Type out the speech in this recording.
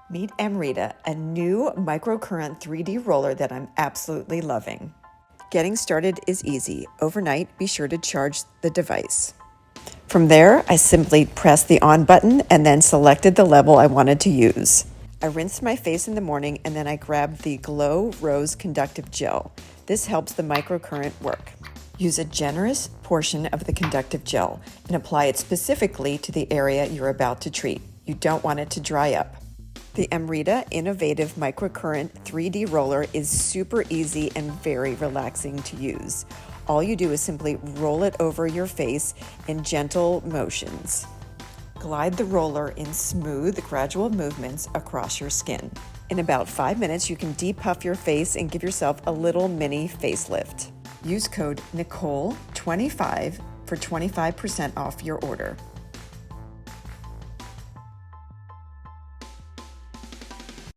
Meet AMREETA, a new microcurrent 3D roller that I'm absolutely loving. Getting started is easy. Overnight, be sure to charge the device. From there, I simply pressed the on button and then selected the level I wanted to use. I rinsed my face in the morning and then I grabbed the Glow Rose Conductive Gel. This helps the microcurrent work. Use a generous portion of the conductive gel and apply it specifically to the area you're about to treat. You don't want it to dry up. The AMREETA Innovative Microcurrent 3D roller is super easy and very relaxing to use. All you do is simply roll it over your face in gentle motions. Glide the roller in smooth, gradual movements across your skin. In about 5 minutes, you can depuff your face and give yourself a little mini facelift. Use code NICOLE25 for 25% off your order.